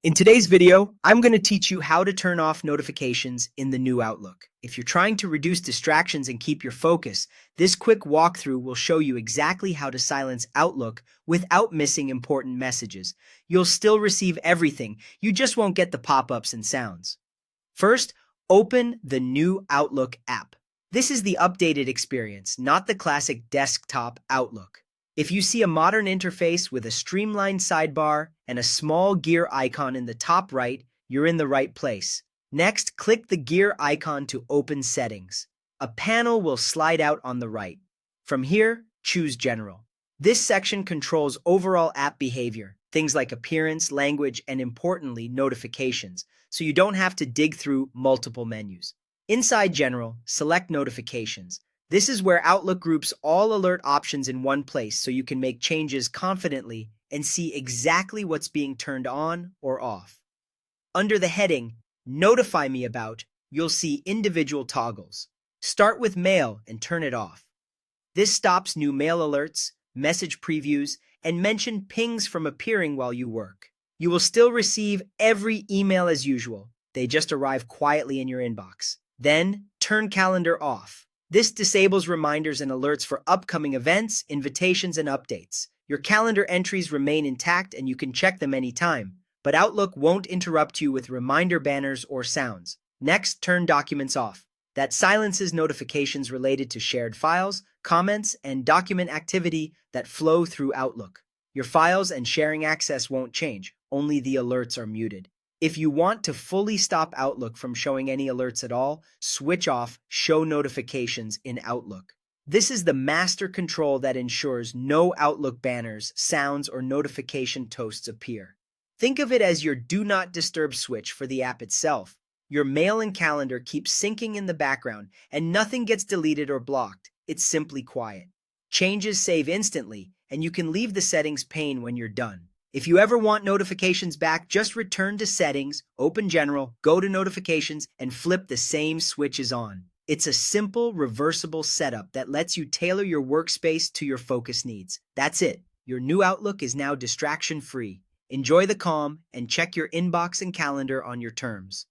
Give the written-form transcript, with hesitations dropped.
In today's video, I'm going to teach you how to turn off notifications in the new Outlook. If you're trying to reduce distractions and keep your focus, this quick walkthrough will show you exactly how to silence Outlook without missing important messages. You'll still receive everything, you just won't get the pop-ups and sounds. First, open the new Outlook app. This is the updated experience, not the classic desktop Outlook. If you see a modern interface with a streamlined sidebar and a small gear icon in the top right, you're in the right place. Next, click the gear icon to open Settings. A panel will slide out on the right. From here, choose General. This section controls overall app behavior, things like appearance, language, and importantly, notifications, so you don't have to dig through multiple menus. Inside General, select Notifications. This is where Outlook groups all alert options in one place so you can make changes confidently and see exactly what's being turned on or off. Under the heading, Notify Me About, you'll see individual toggles. Start with Mail and turn it off. This stops new mail alerts, message previews, and mention pings from appearing while you work. You will still receive every email as usual. They just arrive quietly in your inbox. Then, turn Calendar off. This disables reminders and alerts for upcoming events, invitations, and updates. Your calendar entries remain intact and you can check them anytime, but Outlook won't interrupt you with reminder banners or sounds. Next, turn Documents off. That silences notifications related to shared files, comments, and document activity that flow through Outlook. Your files and sharing access won't change, only the alerts are muted. If you want to fully stop Outlook from showing any alerts at all, switch off Show Notifications in Outlook. This is the master control that ensures no Outlook banners, sounds, or notification toasts appear. Think of it as your Do Not Disturb switch for the app itself. Your mail and calendar keep syncing in the background, and nothing gets deleted or blocked. It's simply quiet. Changes save instantly, and you can leave the settings pane when you're done. If you ever want notifications back, just return to Settings, open General, go to Notifications, and flip the same switches on. It's a simple, reversible setup that lets you tailor your workspace to your focus needs. That's it. Your new Outlook is now distraction-free. Enjoy the calm and check your inbox and calendar on your terms.